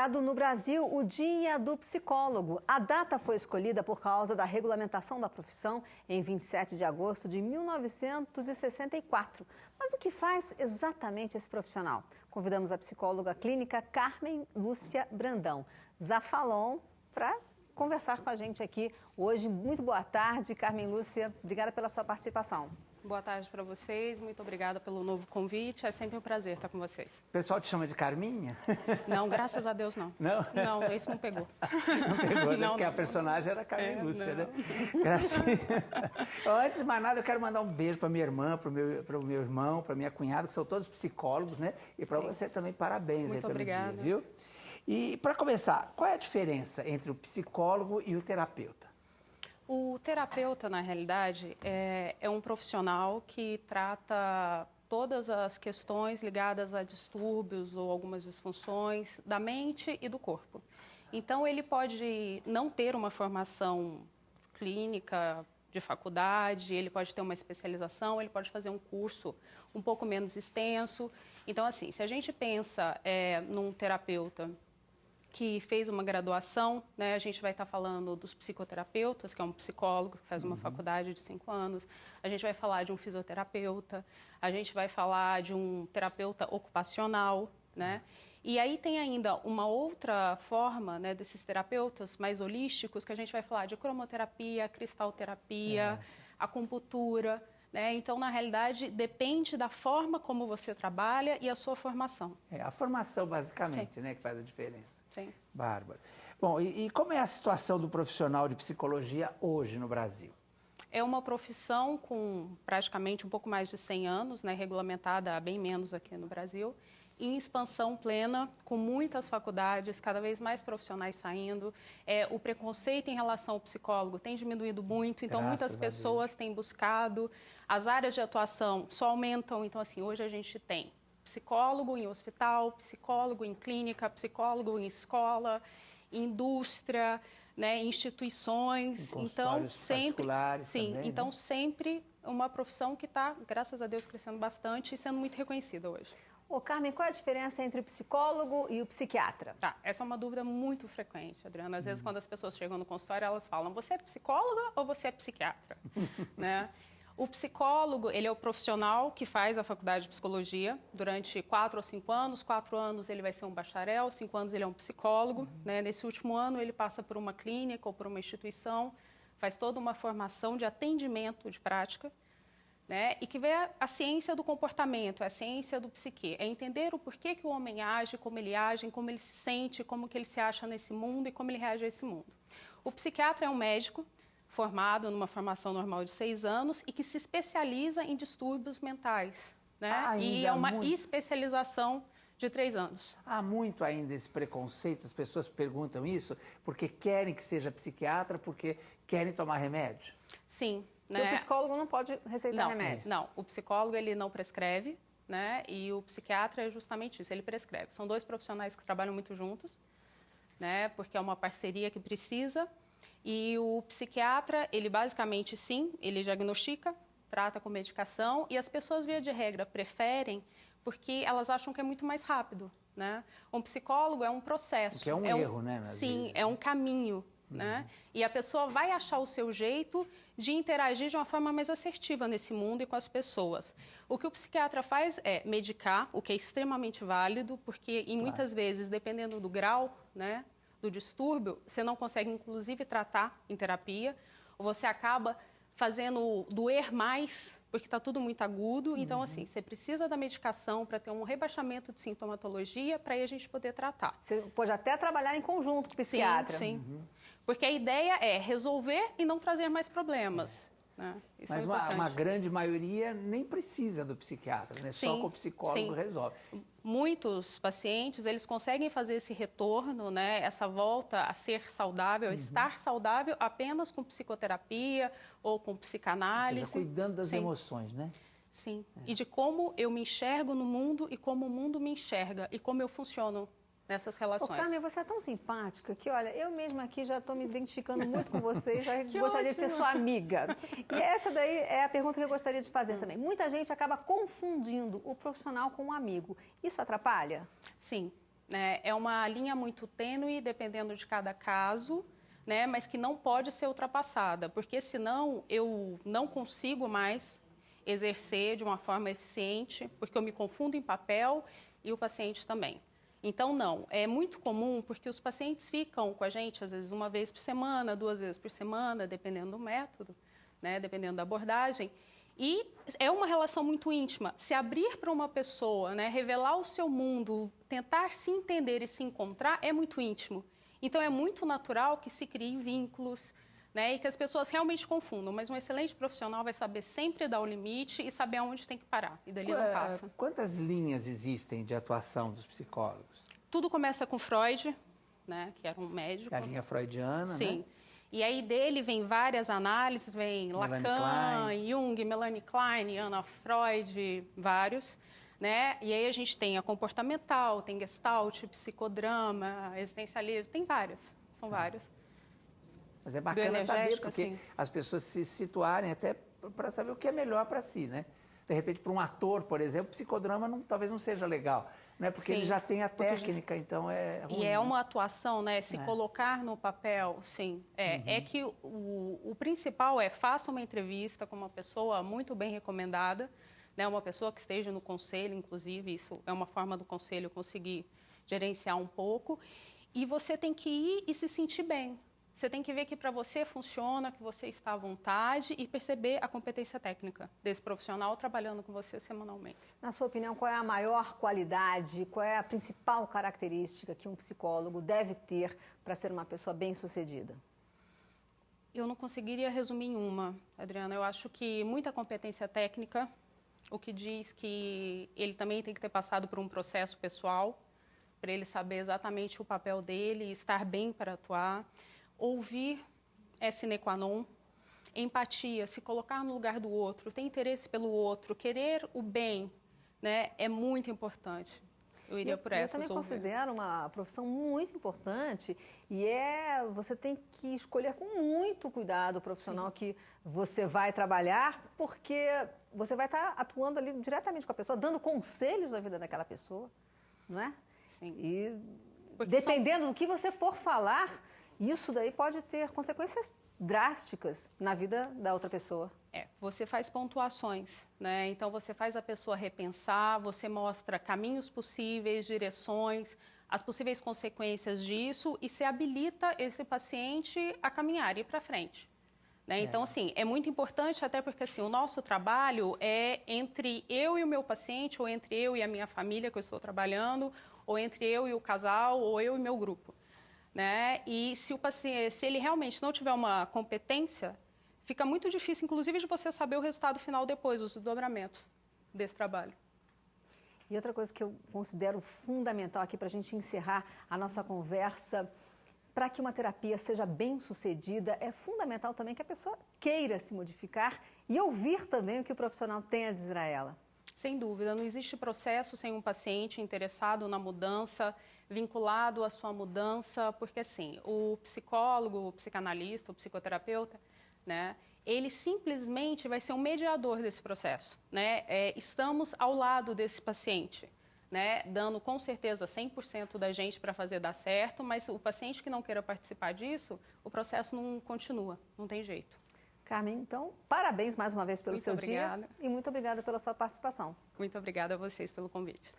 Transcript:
celebrado no Brasil o Dia do Psicólogo. A data foi escolhida por causa da regulamentação da profissão em 27 de agosto de 1964. Mas o que faz exatamente esse profissional? Convidamos a psicóloga clínica Carmen Lúcia Brandão Zafalon para conversar com a gente aqui hoje. Muito boa tarde, Carmen Lúcia. Obrigada pela sua participação. Boa tarde para vocês, muito obrigada pelo novo convite, é sempre um prazer estar com vocês. O pessoal te chama de Carminha? Não, graças a Deus não. Não? Não, esse não pegou. Não pegou, né? Não, porque não, a personagem era Carmen Lúcia, não. né? Gracinha. Antes de mais nada, eu quero mandar um beijo para minha irmã, para o meu irmão, para minha cunhada, que são todos psicólogos, né? E para você também, parabéns muito aí pelo obrigada. dia, viu? E para começar, qual é a diferença entre o psicólogo e o terapeuta? O terapeuta, na realidade, é um profissional que trata todas as questões ligadas a distúrbios ou algumas disfunções da mente e do corpo. Então, ele pode não ter uma formação clínica de faculdade, ele pode ter uma especialização, ele pode fazer um curso um pouco menos extenso. Então, assim, se a gente pensa num terapeuta que fez uma graduação, né? A gente vai estar falando dos psicoterapeutas, que é um psicólogo que faz uma faculdade de 5 anos. A gente vai falar de um fisioterapeuta, a gente vai falar de um terapeuta ocupacional, né? E aí tem ainda uma outra forma, né, desses terapeutas mais holísticos, que a gente vai falar de cromoterapia, cristalterapia, acupuntura, né? Então, na realidade, depende da forma como você trabalha e a sua formação. A formação, basicamente, né, que faz a diferença. Sim. Bárbara. Bom, e como é a situação do profissional de psicologia hoje no Brasil? É uma profissão com praticamente um pouco mais de 100 anos, né, regulamentada há bem menos aqui no Brasil, em expansão plena, com muitas faculdades, cada vez mais profissionais saindo. O preconceito em relação ao psicólogo tem diminuído muito, então muitas pessoas têm buscado. As áreas de atuação só aumentam, então assim, hoje a gente tem psicólogo em hospital, psicólogo em clínica, psicólogo em escola, indústria, né, instituições, então sempre, sim, também, então né? sempre uma profissão que está, graças a Deus, crescendo bastante e sendo muito reconhecida hoje. Ô, Carmen, qual é a diferença entre o psicólogo e o psiquiatra? Tá, essa é uma dúvida muito frequente, Adriana. Às vezes, quando as pessoas chegam no consultório, elas falam, você é psicóloga ou você é psiquiatra? Né? O psicólogo, ele é o profissional que faz a faculdade de psicologia durante 4 ou 5 anos. 4 anos ele vai ser um bacharel, 5 anos ele é um psicólogo. Né? Nesse último ano, ele passa por uma clínica ou por uma instituição, faz toda uma formação de atendimento de prática. Né? E que vê a ciência do comportamento, a ciência do psique, é entender o porquê que o homem age, como ele se sente, como que ele se acha nesse mundo e como ele reage a esse mundo. O psiquiatra é um médico formado numa formação normal de 6 anos e que se especializa em distúrbios mentais, né? E é uma especialização de 3 anos. Há muito ainda esse preconceito, as pessoas perguntam isso porque querem que seja psiquiatra, porque querem tomar remédio? Sim. Porque o psicólogo não pode receitar remédio. Não, o psicólogo ele não prescreve, né? E o psiquiatra é justamente isso, ele prescreve. São 2 profissionais que trabalham muito juntos, né? Porque é uma parceria que precisa. E o psiquiatra, ele basicamente sim, ele diagnostica, trata com medicação e as pessoas, via de regra, preferem porque elas acham que é muito mais rápido, né? Um psicólogo é um processo. Que é um erro, né? Sim, é um caminho. Né? E a pessoa vai achar o seu jeito de interagir de uma forma mais assertiva nesse mundo e com as pessoas. O que o psiquiatra faz é medicar, o que é extremamente válido, porque muitas vezes, dependendo do grau, né, do distúrbio, você não consegue, inclusive, tratar em terapia, ou você acaba fazendo doer mais, porque está tudo muito agudo. Então, assim, você precisa da medicação para ter um rebaixamento de sintomatologia, para aí a gente poder tratar. Você pode até trabalhar em conjunto com o psiquiatra. Sim. Porque a ideia é resolver e não trazer mais problemas. Né? Isso Mas uma grande maioria nem precisa do psiquiatra, né? Só com o psicólogo resolve. Muitos pacientes, eles conseguem fazer esse retorno, né? Essa volta a ser saudável, a estar saudável apenas com psicoterapia ou com psicanálise. Ou seja, cuidando das emoções, né? Sim. E de como eu me enxergo no mundo e como o mundo me enxerga e como eu funciono nessas relações. Ô, Carmen, você é tão simpática que, olha, eu mesma aqui já estou me identificando muito com você e já gostaria de ser sua amiga. E essa daí é a pergunta que eu gostaria de fazer também. Muita gente acaba confundindo o profissional com um amigo. Isso atrapalha? Sim. né? É uma linha muito tênue, dependendo de cada caso, né? Mas que não pode ser ultrapassada, porque senão eu não consigo mais exercer de uma forma eficiente, porque eu me confundo em papel e o paciente também. Então, não. É muito comum, porque os pacientes ficam com a gente, às vezes, uma vez por semana, 2 vezes por semana, dependendo do método, né? Dependendo da abordagem. E é uma relação muito íntima. Se abrir para uma pessoa, né? Revelar o seu mundo, tentar se entender e se encontrar, é muito íntimo. Então, é muito natural que se criem vínculos, né? E que as pessoas realmente confundam. Mas um excelente profissional vai saber sempre dar o limite e saber aonde tem que parar. E dali não passa. Quantas linhas existem de atuação dos psicólogos? Tudo começa com Freud, né? Que era um médico. A linha freudiana, Sim. né? E aí dele vem várias análises, vem Lacan, Jung, Melanie Klein, Anna Freud, vários. Né? E aí a gente tem a comportamental, tem Gestalt, psicodrama, existencialismo, tem várias, são várias. Mas é bacana saber, porque as pessoas se situarem até para saber o que é melhor para si, né? De repente, para um ator, por exemplo, psicodrama talvez não seja legal, né? Porque ele já tem a técnica, então é ruim. E é uma atuação, né? Se colocar no papel, sim. É que o principal faça uma entrevista com uma pessoa muito bem recomendada, né? Uma pessoa que esteja no conselho, inclusive, isso é uma forma do conselho conseguir gerenciar um pouco. E você tem que ir e se sentir bem. Você tem que ver que para você funciona, que você está à vontade e perceber a competência técnica desse profissional trabalhando com você semanalmente. Na sua opinião, qual é a maior qualidade, qual é a principal característica que um psicólogo deve ter para ser uma pessoa bem-sucedida? Eu não conseguiria resumir em uma, Adriana. Eu acho que muita competência técnica, o que diz que ele também tem que ter passado por um processo pessoal, para ele saber exatamente o papel dele e estar bem para atuar. Ouvir é sine qua non, empatia, se colocar no lugar do outro, ter interesse pelo outro, querer o bem, né, é muito importante. Eu iria por essas. Eu também considero uma profissão muito importante e você tem que escolher com muito cuidado o profissional que você vai trabalhar, porque você vai estar atuando ali diretamente com a pessoa, dando conselhos na vida daquela pessoa, não é? Sim. E dependendo do que você for falar, isso daí pode ter consequências drásticas na vida da outra pessoa. Você faz pontuações, né? Então você faz a pessoa repensar, você mostra caminhos possíveis, direções, as possíveis consequências disso e se habilita esse paciente a caminhar e ir para frente. Né? Então, assim, é muito importante até porque assim, o nosso trabalho é entre eu e o meu paciente, ou entre eu e a minha família que eu estou trabalhando, ou entre eu e o casal, ou eu e meu grupo. Né? E se o paciente, se ele realmente não tiver uma competência, fica muito difícil, inclusive, de você saber o resultado final depois, os desdobramentos desse trabalho. E outra coisa que eu considero fundamental aqui para a gente encerrar a nossa conversa, para que uma terapia seja bem sucedida, é fundamental também que a pessoa queira se modificar e ouvir também o que o profissional tem a dizer a ela. Sem dúvida, não existe processo sem um paciente interessado na mudança, vinculado à sua mudança, porque assim, o psicólogo, o psicanalista, o psicoterapeuta, né, ele simplesmente vai ser um mediador desse processo, né? Estamos ao lado desse paciente, né, dando com certeza 100% da gente para fazer dar certo, mas o paciente que não queira participar disso, o processo não continua, não tem jeito. Carmen, então, parabéns mais uma vez pelo seu dia e muito obrigada pela sua participação. Muito obrigada a vocês pelo convite.